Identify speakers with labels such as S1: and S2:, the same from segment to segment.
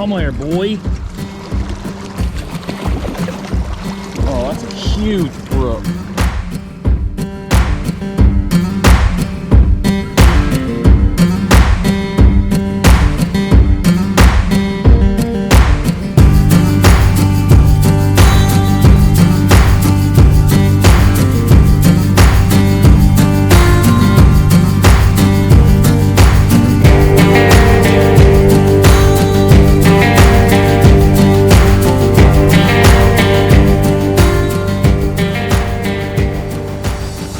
S1: Come here, boy. Oh, that's a huge brook.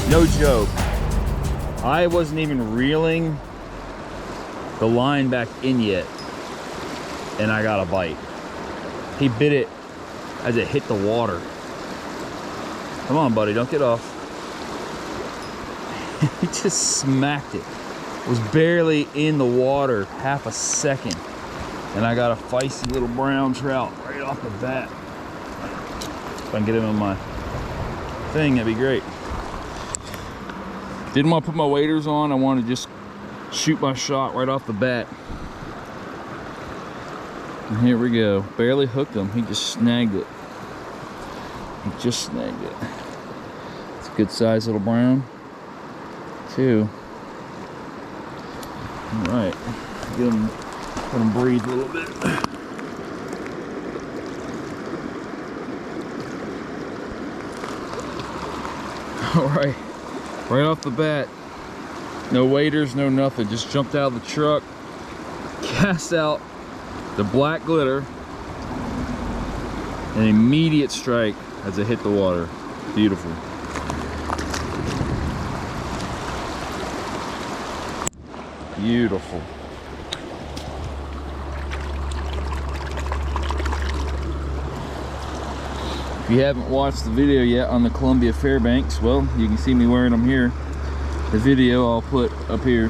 S1: No joke, I wasn't even reeling the line back in yet, and I got a bite. He bit it as it hit the water. Come on, buddy, don't get off. He just smacked it. It was barely in the water, half a second, and I got a feisty little brown trout right off the bat. If I can get him in my thing, that'd be great. Didn't want to put my waders on. I wanted to just shoot my shot right off the bat. And here we go. Barely hooked him. He just snagged it. He just snagged it. It's a good sized little brown, too. All right. Get him, let him breathe a little bit. All right. Right off the bat, no waders, no nothing. Just jumped out of the truck, cast out the black glitter, an immediate strike as it hit the water. Beautiful. Beautiful. If you haven't watched the video yet on the Columbia Fairbanks, well, you can see me wearing them here. The video I'll put up here.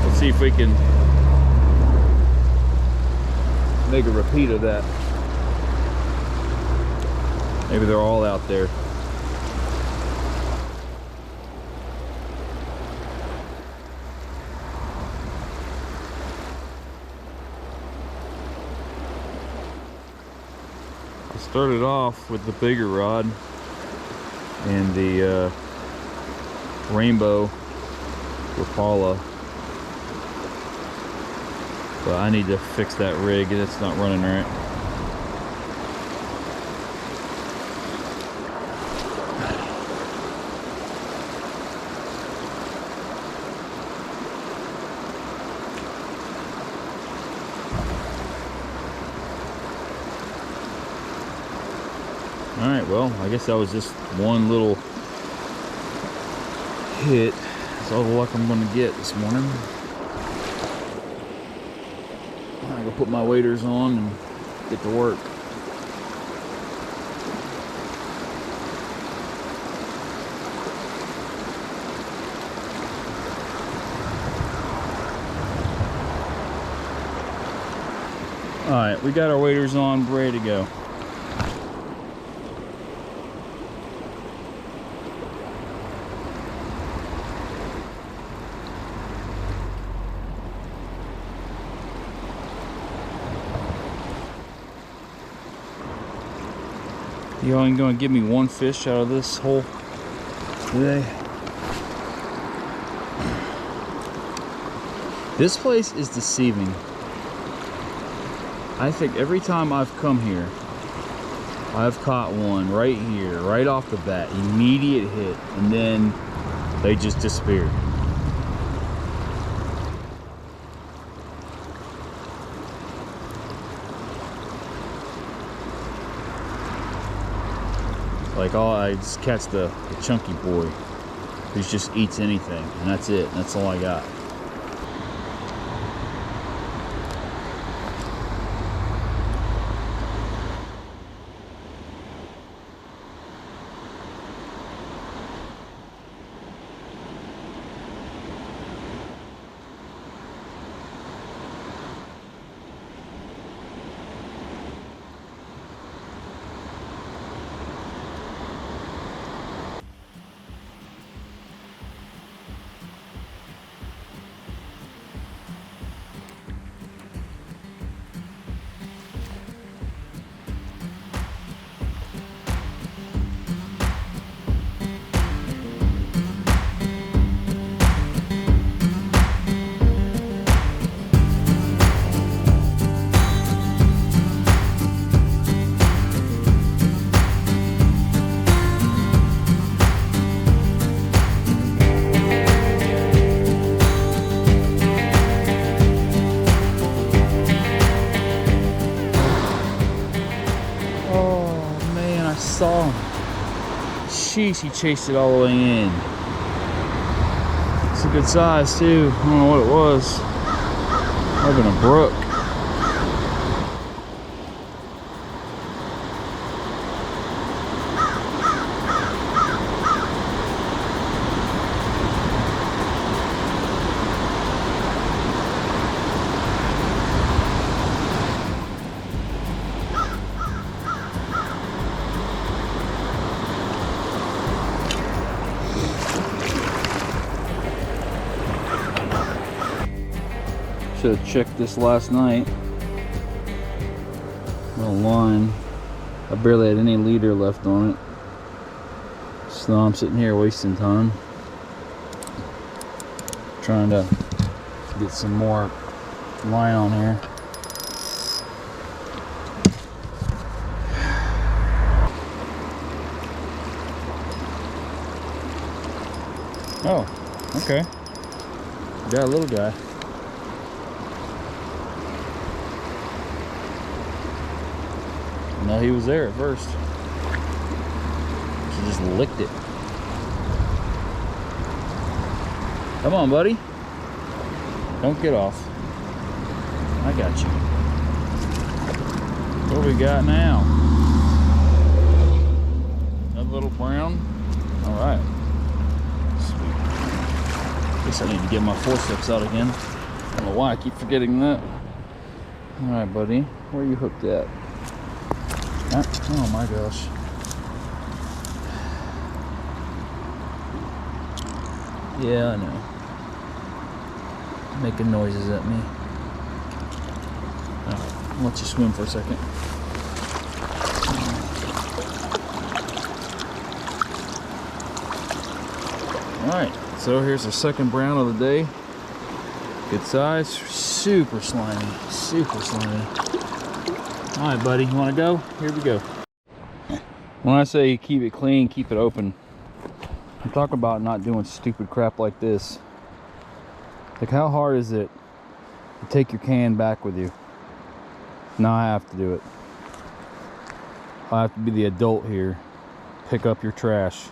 S1: Let's see if we can make a repeat of that. Maybe they're all out there. Started off with the bigger rod and the rainbow Rapala, but I need to fix that rig. It's not running right. Alright, well, I guess that was just one little hit. That's all the luck I'm going to get this morning. I'm going to put my waders on and get to work. Alright, we got our waders on, ready to go. You only gonna give me one fish out of this hole today. This place is deceiving. I think every time I've come here, I've caught one right here, right off the bat, immediate hit, and then they just disappeared. Like, I just catch the chunky boy who just eats anything, and that's it. That's all I got. saw him. Sheesh, he chased it all the way in. It's a good size too. I don't know what it was. Might have been a brook. Should have checked this last night. Well, line. I barely had any leader left on it. So I'm sitting here wasting time. Trying to get some more line on here. Oh, okay. Got a little guy. No, he was there at first. She just licked it. Come on, buddy. Don't get off. I got you. What do we got now? Another little brown. All right. Sweet. Guess I need to get my forceps out again. I don't know why I keep forgetting that. All right, buddy. Where are you hooked at? Oh my gosh. Yeah, I know. Making noises at me. Alright, I'll let you swim for a second. Alright, so here's the second brown of the day. Good size. Super slimy. Super slimy. Alright, buddy, you want to go? Here we go. When I say keep it clean, keep it open, I'm talking about not doing stupid crap like this. Like, how hard is it to take your can back with you? Now I have to do it. I have to be the adult here. Pick up your trash,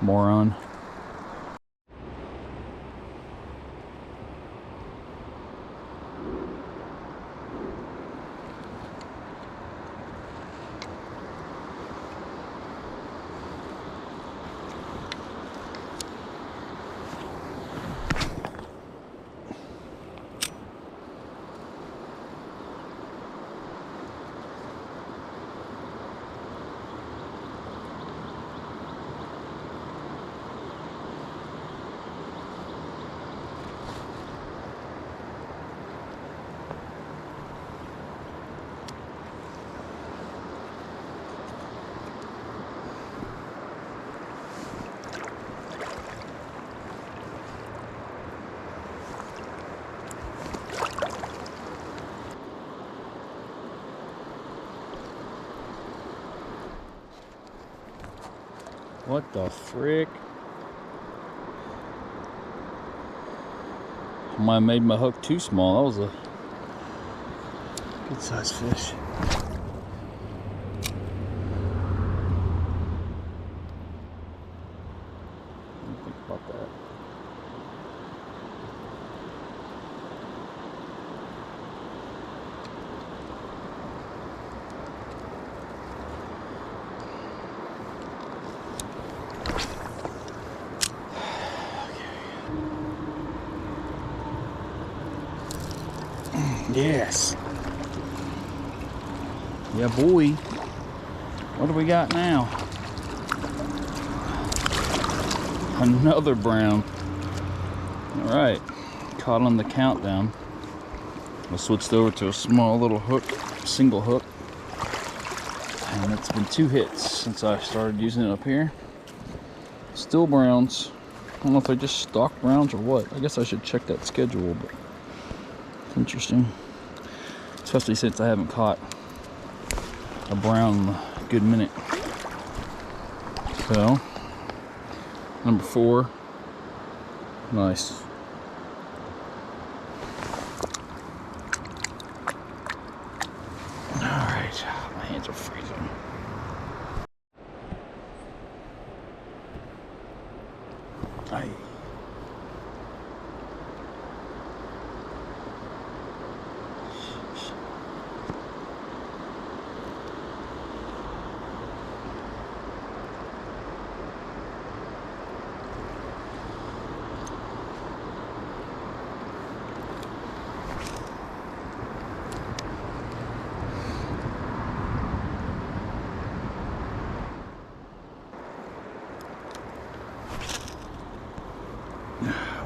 S1: moron. What the frick? I might have made my hook too small. That was a good sized fish. What do you think about that? Yes. Yeah, boy. What do we got now? Another brown. All right. Caught on the countdown. I switched over to a small little hook, single hook. And it's been 2 hits since I started using it up here. Still browns. I don't know if I just stock browns or what. I guess I should check that schedule, but it's interesting. Especially since I haven't caught a brown in a good minute. So, number 4. Nice. Alright, my hands are freezing. Aye.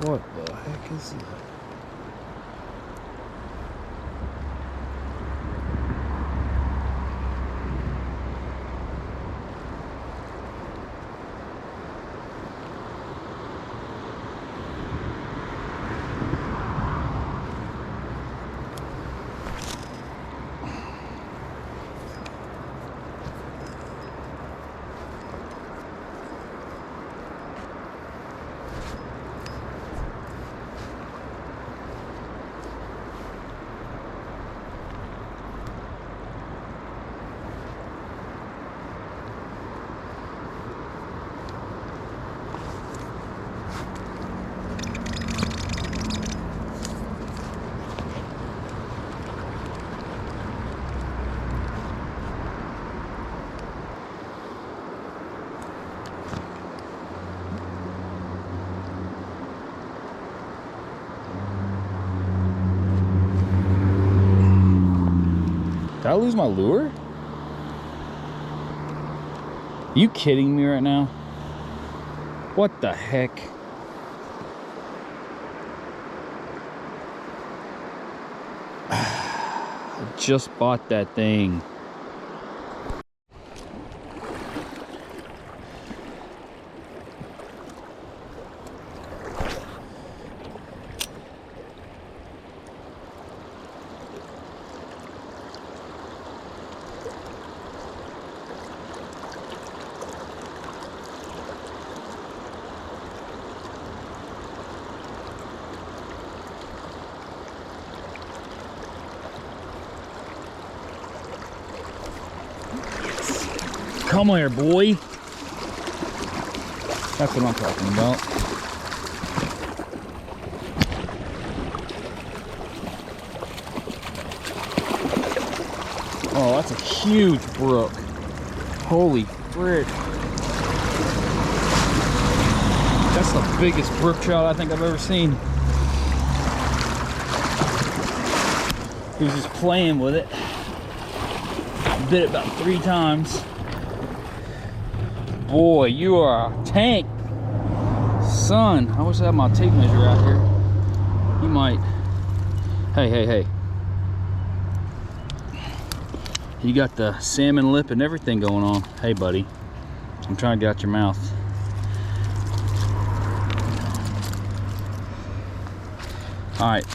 S1: What the heck is that? Did I lose my lure? Are you kidding me right now? What the heck? I just bought that thing. Come here, boy. That's what I'm talking about. Oh, that's a huge brook. Holy frick. That's the biggest brook trout I think I've ever seen. He was just playing with it. Bit it about 3 times. Boy, you are a tank, son. I wish I had my tape measure out here. You might. Hey. You got the salmon lip and everything going on. Hey, buddy. I'm trying to get out your mouth. All right,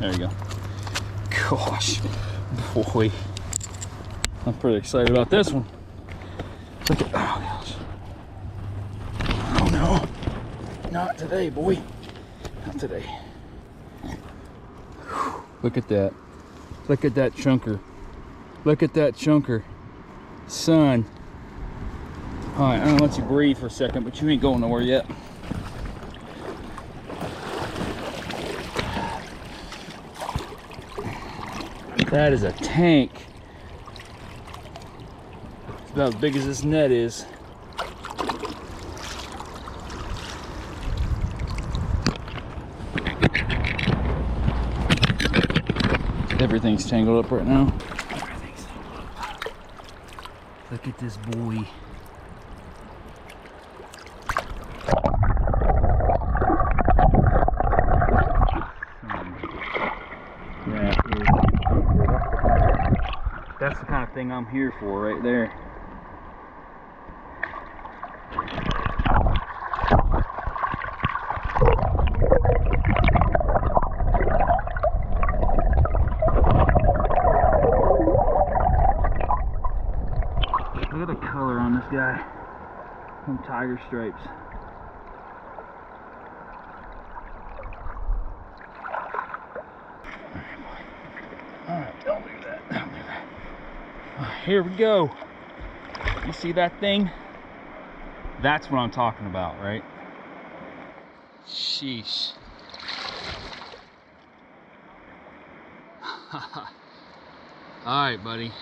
S1: there you go. Gosh, boy. I'm pretty excited about this one. Look at, oh gosh. Oh no, not today, boy. Not today. Look at that. Look at that chunker. Look at that chunker. Son. All right, I'm gonna let you breathe for a second, but you ain't going nowhere yet. That is a tank. It's about as big as this net is. Everything's tangled up right now. Look at this boy. That's the kind of thing I'm here for right there. Look at the color on this guy. Some tiger stripes. Alright, don't do that. Don't do that. Here we go. You see that thing? That's what I'm talking about, right? Sheesh. Alright, buddy.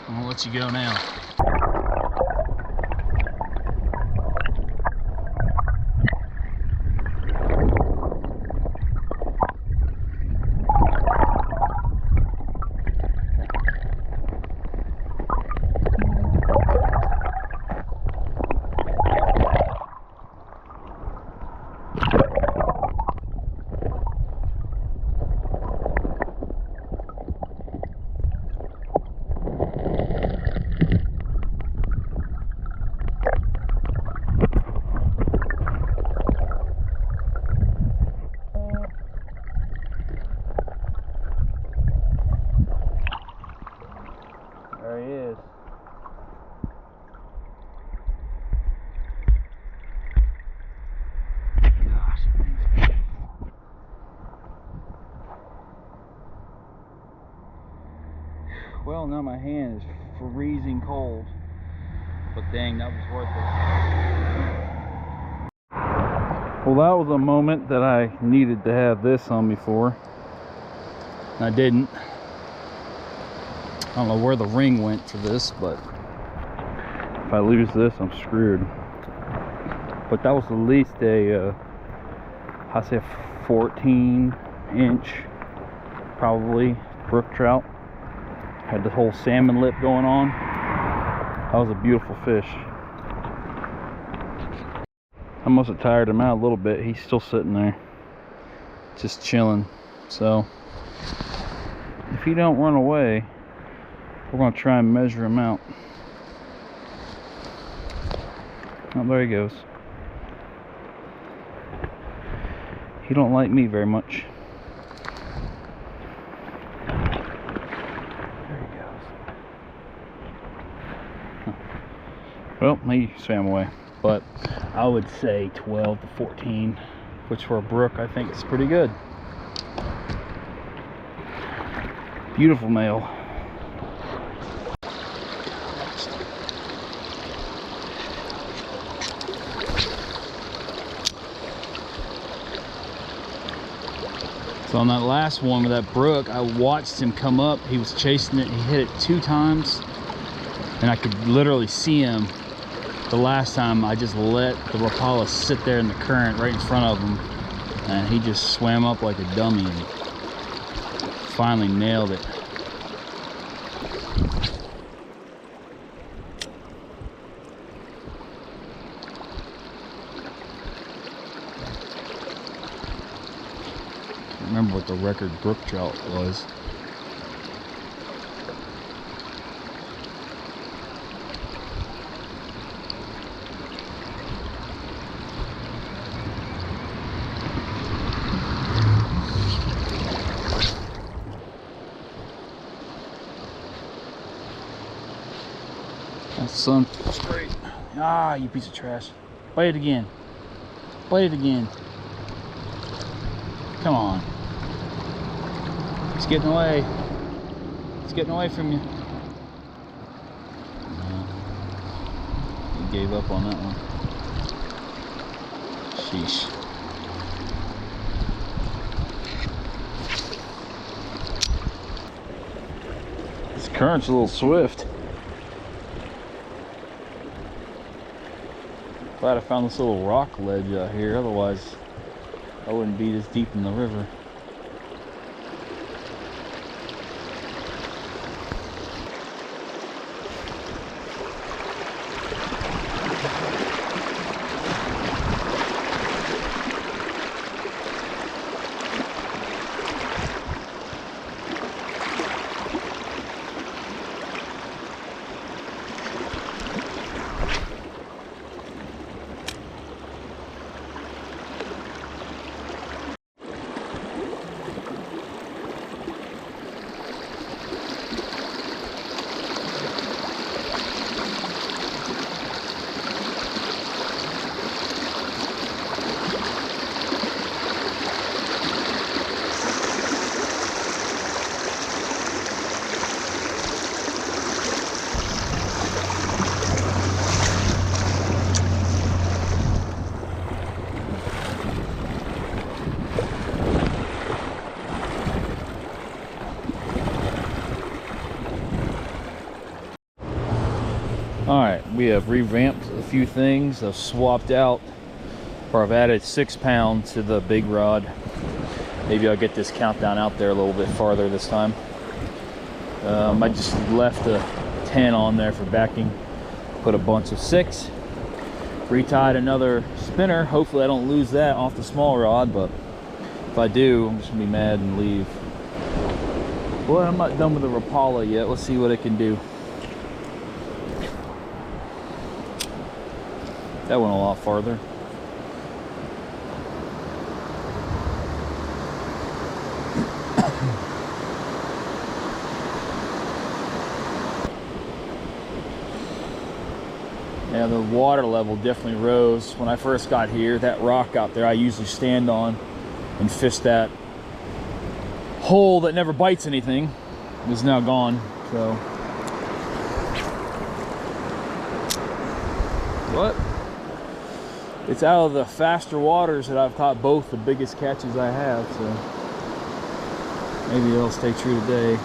S1: I'm gonna let you go now. There he is. Gosh. Well, now my hand is freezing cold, but dang, that was worth it. Well, that was a moment that I needed to have this on me for. I didn't. I don't know where the ring went for this, but if I lose this, I'm screwed. But that was at least a, I say 14-inch, probably, brook trout. Had the whole salmon lip going on. That was a beautiful fish. I must have tired him out a little bit. He's still sitting there, just chilling. So if he don't run away, we're going to try and measure him out. Oh, there he goes. He don't like me very much. There he goes. Huh. Well, he swam away. But I would say 12 to 14, which for a brook I think is pretty good. Beautiful male. So on that last one with that brook, I watched him come up. He was chasing it. He hit it 2 times, and I could literally see him. The last time I just let the Rapala sit there in the current right in front of him, and he just swam up like a dummy and finally nailed it. I remember what the record brook trout was. That sun feels great. Ah, you piece of trash. Bite it again. Bite it again. Come on. It's getting away. It's getting away from you. No. He gave up on that one. Sheesh. This current's a little swift. Glad I found this little rock ledge out here, otherwise I wouldn't be this deep in the river. All right, we have revamped a few things. I've swapped out, or I've added 6 pounds to the big rod. Maybe I'll get this countdown out there a little bit farther this time. I just left a 10 on there for backing, put a bunch of 6, retied another spinner. Hopefully I don't lose that off the small rod, but if I do, I'm just gonna be mad and leave. Well, I'm not done with the Rapala yet. Let's see what it can do. That went a lot farther. Yeah, the water level definitely rose. When I first got here, that rock out there I usually stand on and fish that hole that never bites anything is now gone. So, what? It's out of the faster waters that I've caught both the biggest catches I have, so maybe it'll stay true today.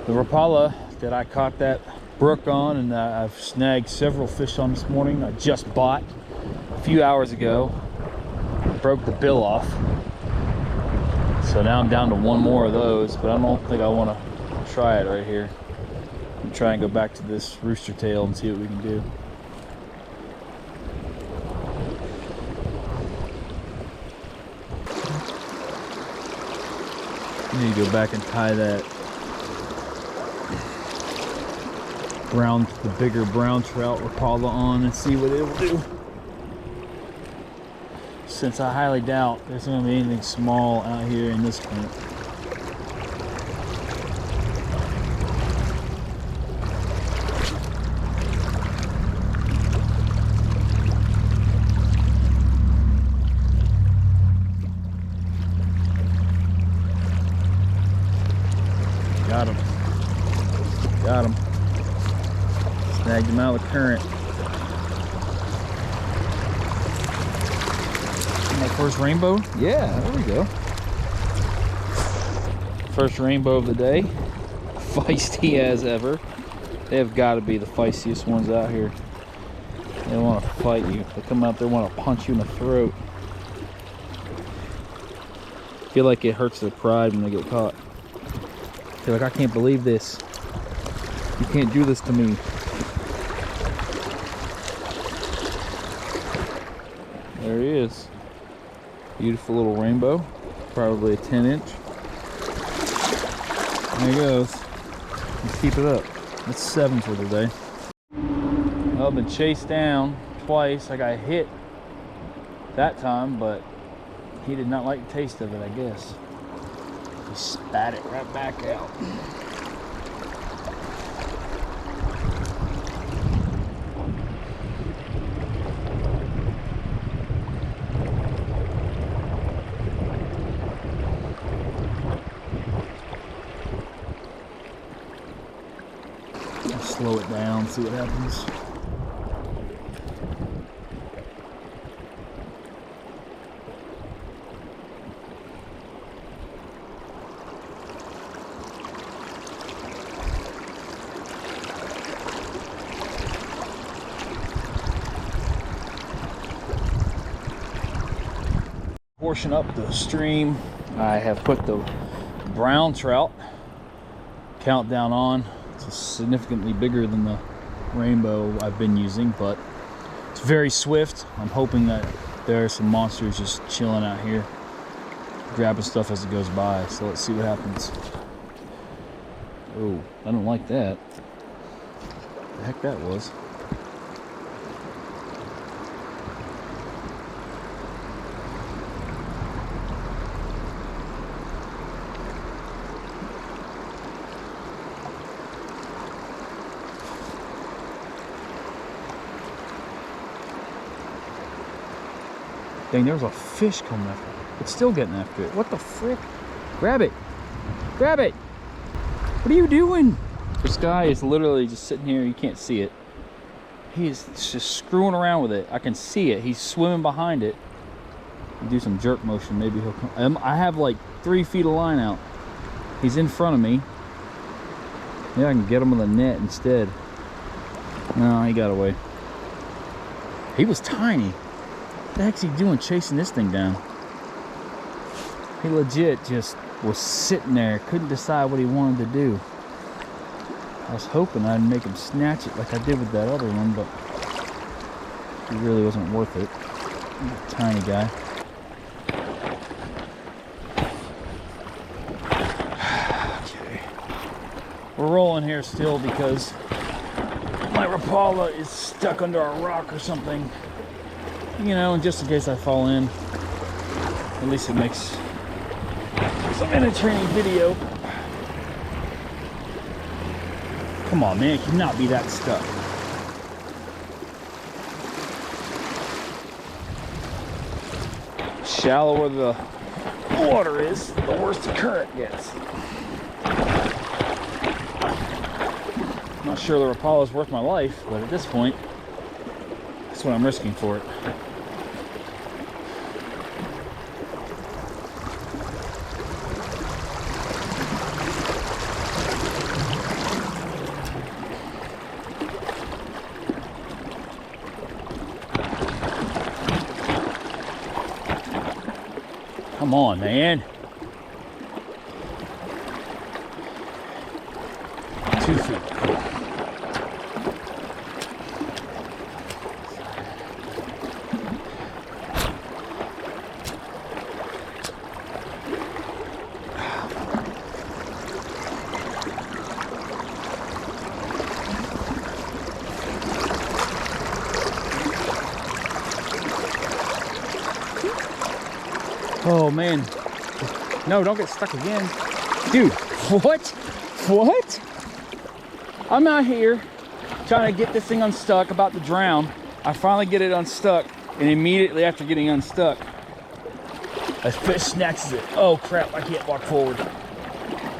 S1: The Rapala that I caught that brook on, and I've snagged several fish on this morning, I just bought a few hours ago. Broke the bill off, so now I'm down to 1 more of those, but I don't think I want to try it right here. I'm trying to go back to this rooster tail and see what we can do. I need to go back and tie that the bigger brown trout Rapala on and see what it will do. Since I highly doubt there's going to be anything small out here in this current. Got him. Got him. Snagged him out of the current. My first rainbow? Yeah, there we go. First rainbow of the day. Feisty as ever. They have got to be the feistiest ones out here. They want to fight you. They come out there and want to punch you in the throat. I feel like it hurts their pride when they get caught. They're like, I can't believe this. You can't do this to me. There he is. Beautiful little rainbow. Probably a 10-inch. There he goes. Let's keep it up. That's 7 for today. I've been chased down twice. I got hit that time, but he did not like the taste of it, I guess. He spat it right back out. Slow it down, see what happens. Portion up the stream, I have put the brown trout countdown on. It's significantly bigger than the rainbow I've been using, but it's very swift. I'm hoping that there are some monsters just chilling out here, grabbing stuff as it goes by. So let's see what happens. Oh, I don't like that. What the heck that was. Dang, there's a fish coming after it. It's still getting after it. What the frick? Grab it. Grab it. What are you doing? This guy is literally just sitting here. You can't see it. He is just screwing around with it. I can see it. He's swimming behind it. Do some jerk motion. Maybe he'll come. I have like 3 feet of line out. He's in front of me. Yeah, I can get him with a net instead. No, he got away. He was tiny. What the heck's he doing chasing this thing down? He legit just was sitting there. Couldn't decide what he wanted to do. I was hoping I'd make him snatch it like I did with that other one, but he really wasn't worth it. Tiny guy. Okay. We're rolling here still because my Rapala is stuck under a rock or something. You know, and just in case I fall in, at least it makes some entertaining video. Come on, man, it cannot be that stuck. Shallower the water is, the worse the current gets. I'm not sure the Rapala is worth my life, but at this point, that's what I'm risking for it. Come on, man. 2 feet. Oh man. No, don't get stuck again. Dude, what? What? I'm out here trying to get this thing unstuck, about to drown. I finally get it unstuck, and immediately after getting unstuck, a fish snatches it. Oh crap, I can't walk forward.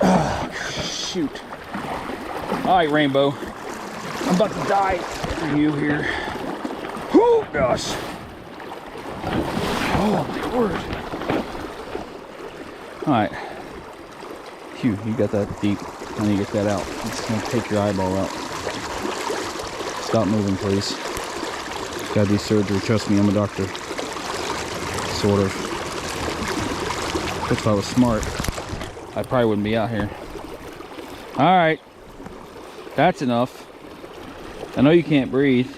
S1: Oh, shoot. All right, Rainbow. I'm about to die for you here. Oh gosh. Oh my word. All right. Phew, you got that deep. I need to get that out. It's gonna take your eyeball out. Stop moving, please. Gotta do surgery. Trust me, I'm a doctor. Sort of. If I was smart, I probably wouldn't be out here. All right. That's enough. I know you can't breathe,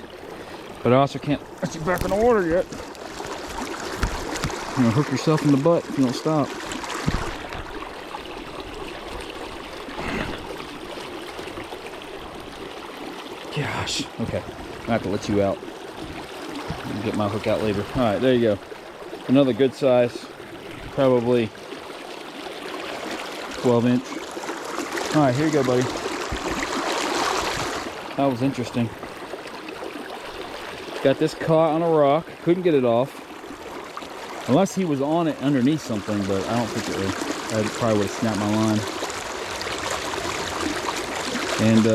S1: but I also can't let you back in the water yet. You're gonna hook yourself in the butt if you don't stop. Gosh. Okay. I have to let you out. I'll get my hook out later. All right, there you go. Another good size, probably 12-inch. All right, here you go, buddy. That was interesting. Got this caught on a rock. Couldn't get it off. Unless he was on it underneath something, but I don't think it would. I probably would have snapped my line. And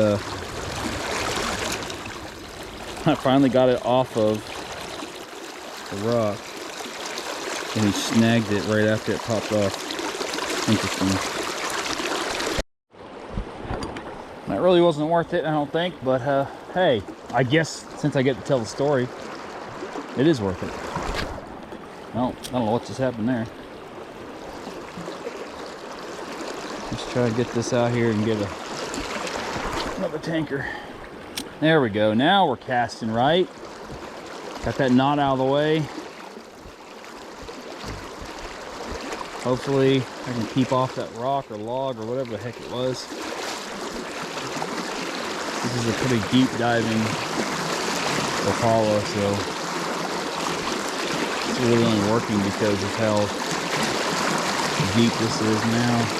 S1: I finally got it off of the rock, and he snagged it right after it popped off. Interesting. That really wasn't worth it, I don't think, but hey, I guess since I get to tell the story, it is worth it. I don't know what just happened there. Let's try to get this out here and get another tanker. There we go. Now we're casting right. Got that knot out of the way. Hopefully I can keep off that rock or log or whatever the heck it was. This is a pretty deep diving Rapala, so it's really only working because of how deep this is now.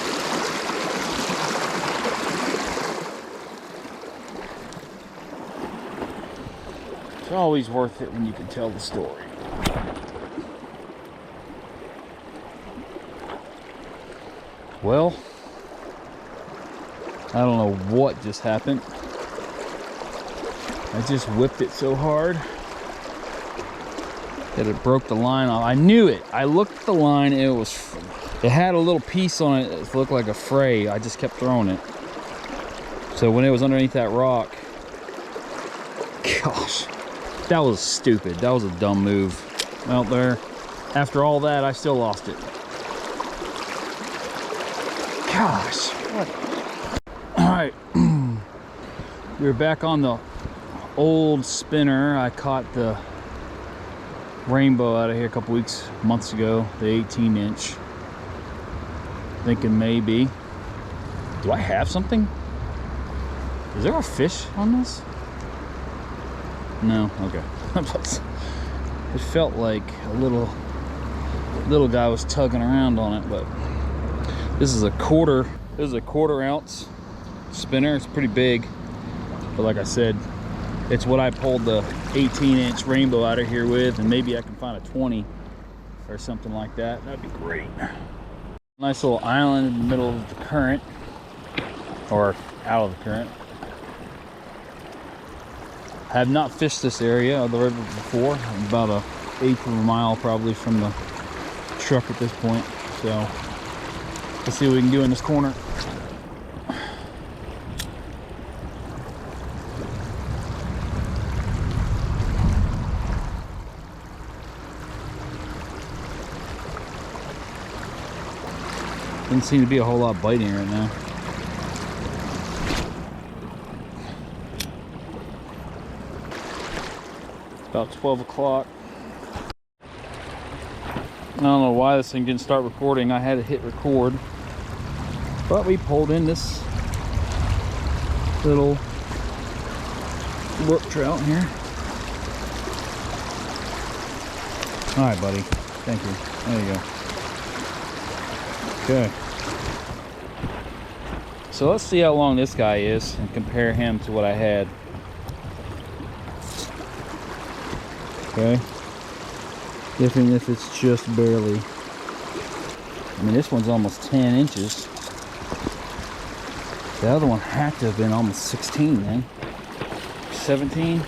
S1: It's always worth it when you can tell the story. Well, I don't know what just happened. I just whipped it so hard that it broke the line off. I knew it. I looked at the line and it had a little piece on it that looked like a fray. I just kept throwing it. So when it was underneath that rock, gosh, that was stupid. That was a dumb move out there. After all that, I still lost it. Gosh, what? All right, we're back on the old spinner. I caught the rainbow out of here a couple months ago, the 18-inch. Thinking maybe, do I have something? Is there a fish on this? No, okay. It felt like a little guy was tugging around on it, but this is a quarter ounce spinner. It's pretty big, but like I said, it's what I pulled the 18-inch rainbow out of here with, and maybe I can find a 20 or something like that. That'd be great. Nice little island in the middle of the current, or out of the current. I have not fished this area of the river before. I'm about an eighth of a mile probably from the truck at this point. So let's see what we can do in this corner. Doesn't seem to be a whole lot biting right now. About 12 o'clock. I don't know why this thing didn't start recording. I had to hit record, but we pulled in this little brook trout here. All right, buddy. Thank you. There you go. Okay. So let's see how long this guy is and compare him to what I had. Okay. Even if it's just barely. I mean, this one's almost 10 inches. The other one had to have been almost 16, man. 17.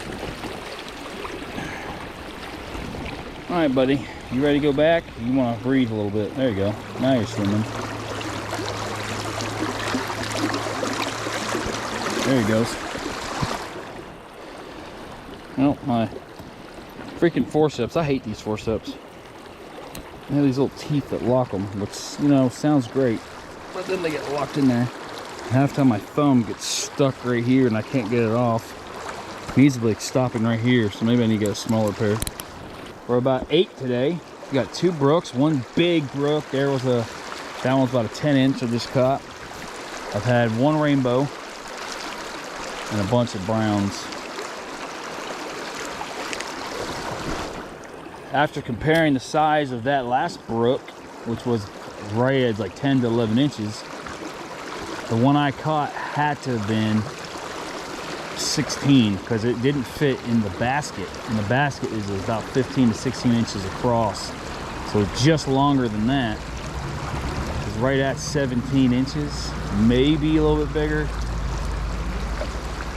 S1: All right, buddy. You ready to go back? You want to breathe a little bit. There you go. Now you're swimming. There he goes. Oh, my freaking forceps. I hate these forceps. They have these little teeth that lock them, which, you know, sounds great. But then they get locked in there. Half the time my thumb gets stuck right here and I can't get it off. It needs to be like stopping right here, so maybe I need to get a smaller pair. We're about 8 today. We got 2 brooks, one big brook. That one's about a 10-inch I just caught. I've had 1 rainbow and a bunch of browns. After comparing the size of that last brook, which was right at like 10 to 11 inches, the one I caught had to have been 16 because it didn't fit in the basket. And the basket is about 15 to 16 inches across. So just longer than that. It's right at 17 inches, maybe a little bit bigger.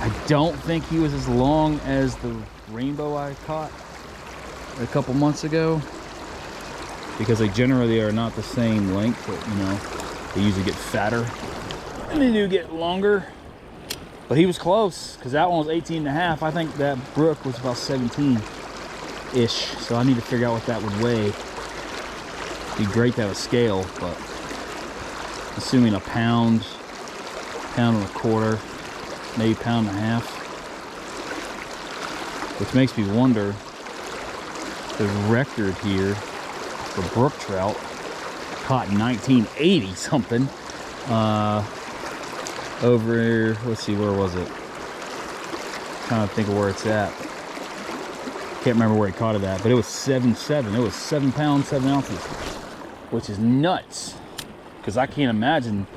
S1: I don't think he was as long as the rainbow I caught a couple months ago, because they generally are not the same length, but you know, they usually get fatter and they do get longer. But he was close because that one was 18 and a half. I think that brook was about 17-ish, so I need to figure out what that would weigh. It'd be great to have a scale, but assuming a pound and a quarter, maybe pound and a half, which makes me wonder, the record here for brook trout caught in 1980 something. Over, let's see, where was it? Trying to think of where it's at. Can't remember where he caught it at, but it was 7.7. It was 7 pounds, 7 ounces, which is nuts. Because I can't imagine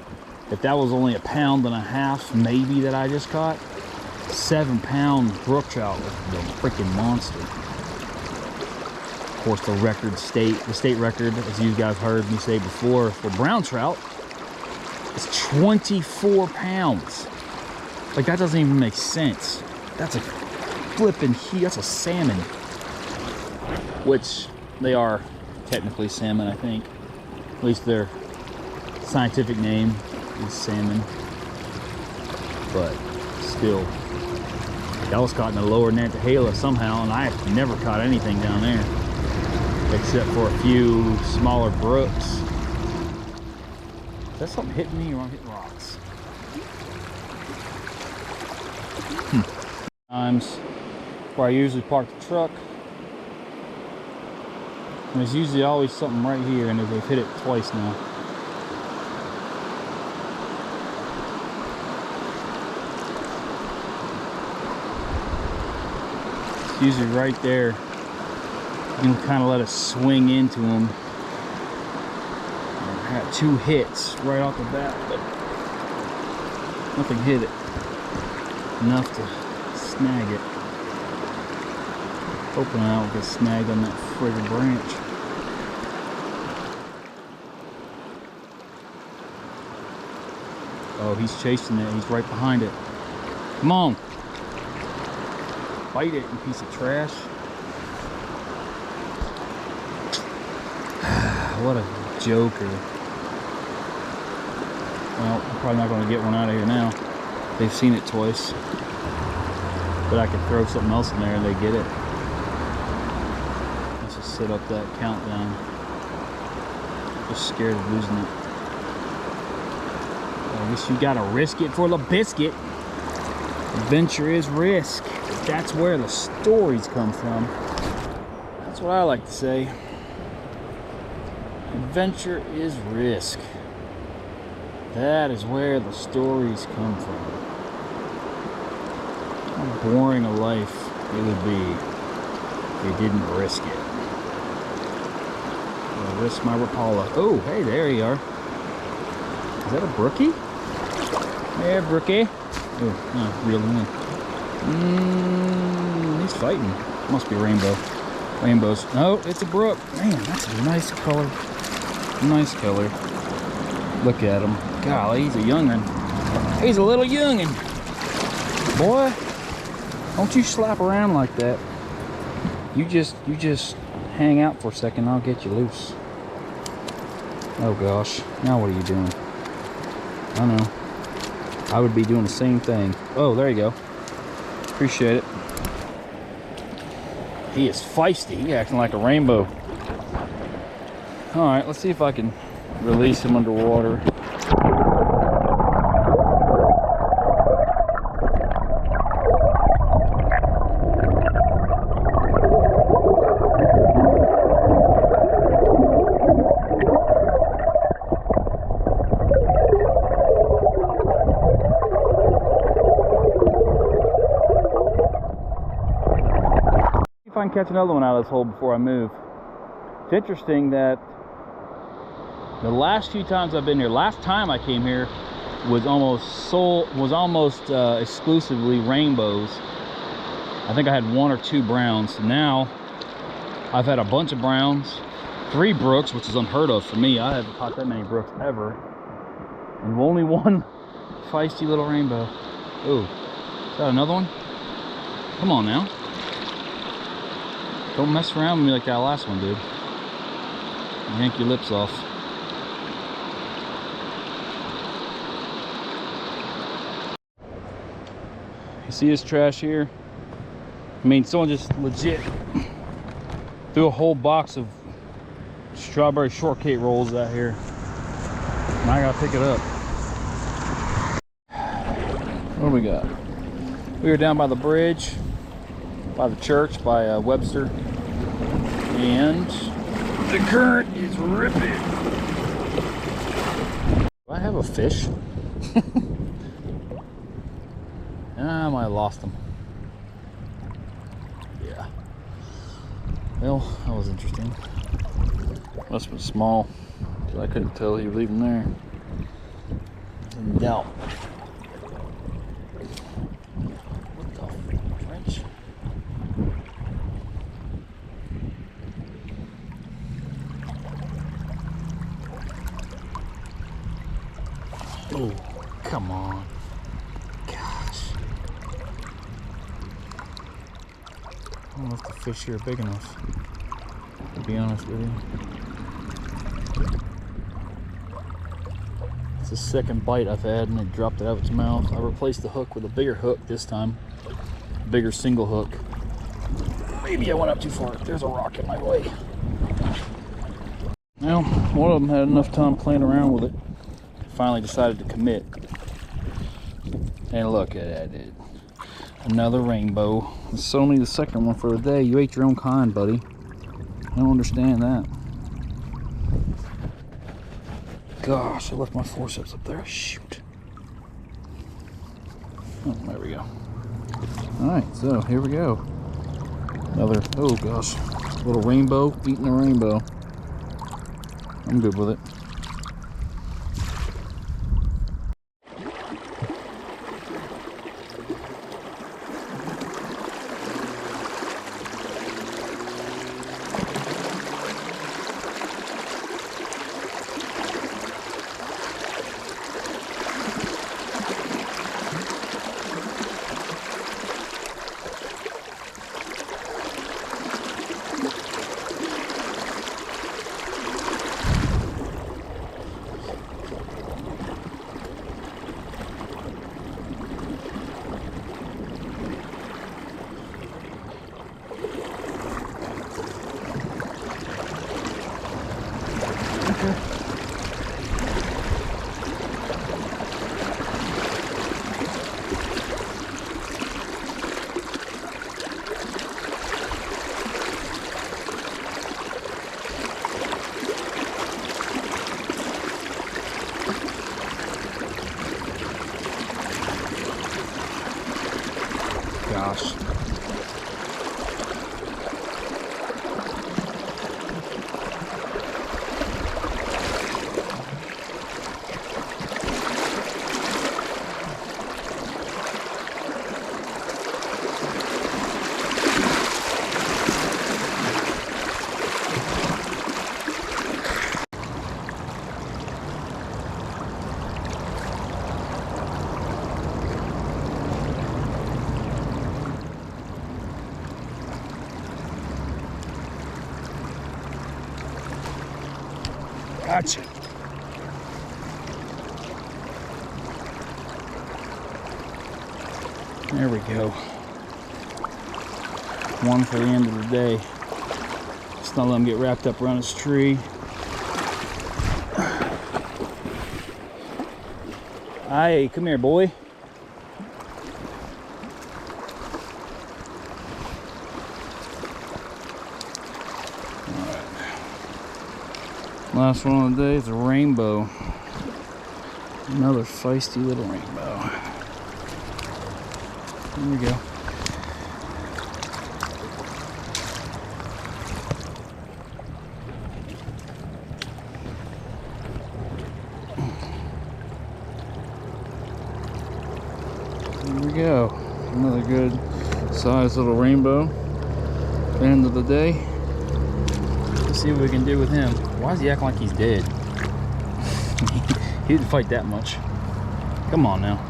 S1: if that was only a pound and a half, maybe, that I just caught. 7-pound brook trout was the freaking monster. Of course, the state record, as you guys heard me say before, for brown trout It's 24 pounds. Like, that doesn't even make sense. That's a flipping huge, that's a salmon. Which they are technically salmon, I think. At least their scientific name is salmon. But still, that was caught in the lower Nantahala somehow, and I've never caught anything down there except for a few smaller brooks. Is that something hitting me or am I hitting rocks? Times where I usually park the truck. And there's usually always something right here, and they've hit it twice now. It's usually right there. You can kind of let it swing into them. I got 2 hits right off the bat, but nothing hit it enough to snag it. Hoping I don't get snagged on that friggin' branch. Oh, he's chasing it. He's right behind it. Come on. Bite it, you piece of trash. What a joker. Well, I'm probably not going to get one out of here now. They've seen it twice. But I could throw something else in there and they get it. Let's just set up that countdown. Just scared of losing it. I guess you gotta risk it for the biscuit. Adventure is risk. That's where the stories come from. That's what I like to say. Adventure is risk. That is where the stories come from. How boring a life it would be if you didn't risk it. I'll risk my Rapala. Oh, hey, there you are. Is that a Brookie? There, Brookie. Oh, real one. He's fighting. Must be rainbow. Rainbows. No, it's a brook. Man, that's a nice color. Nice color. Look at him. Golly, he's a young'un. He's a little young'un. Boy, don't you slap around like that. You just hang out for a second. I'll get you loose. Oh gosh. Now what are you doing? I know. I would be doing the same thing. Oh, there you go. Appreciate it. He is feisty. He's acting like a rainbow. All right, let's see if I can release him underwater. See if I can catch another one out of this hole before I move. It's interesting that the last few times I've been here, last time I came here was almost exclusively rainbows. I think I had 1 or 2 browns. Now I've had a bunch of browns, 3 brooks, which is unheard of for me. I haven't caught that many brooks ever, and only 1 feisty little rainbow. Ooh, is that another one? Come on now. Don't mess around with me like that last one did. Yank your lips off. You see this trash here? I mean, someone just legit threw a whole box of strawberry shortcake rolls out here. And I gotta pick it up. What do we got? We were down by the bridge, by the church, by Webster. And the current is ripping. Do I have a fish? I might have lost him. Yeah. Well, that was interesting. Must have been small, because I couldn't tell he was even there. I was in doubt. What the French? Come on. Gosh. I don't know if the fish here are big enough, to be honest with you. It's the second bite I've had and it dropped it out of its mouth. I replaced the hook with a bigger hook this time. A bigger single hook. Maybe I went up too far. There's a rock in my way. Well, one of them had enough time playing around with it. Finally decided to commit. And look at that, dude. Another rainbow. It's only the second one for the day. You ate your own kind, buddy. I don't understand that. Gosh, I left my forceps up there. Shoot. Oh, there we go. Alright, so here we go. Another, oh gosh, little rainbow eating a rainbow. I'm good with it. Gosh. Gotcha. There we go. One for the end of the day. Just not let him get wrapped up around his tree. Hey, come here, boy. Last one of the day is a rainbow. Another feisty little rainbow. There we go. There we go. Another good sized little rainbow. End of the day. Let's see what we can do with him. Why is he acting like he's dead? He didn't fight that much. Come on now.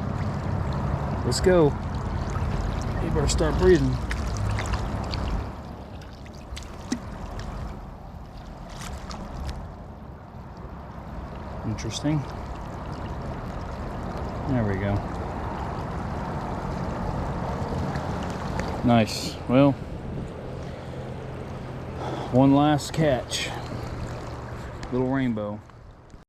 S1: Let's go. You better start breathing. Interesting. There we go. Nice. Well, one last catch. Little rainbow.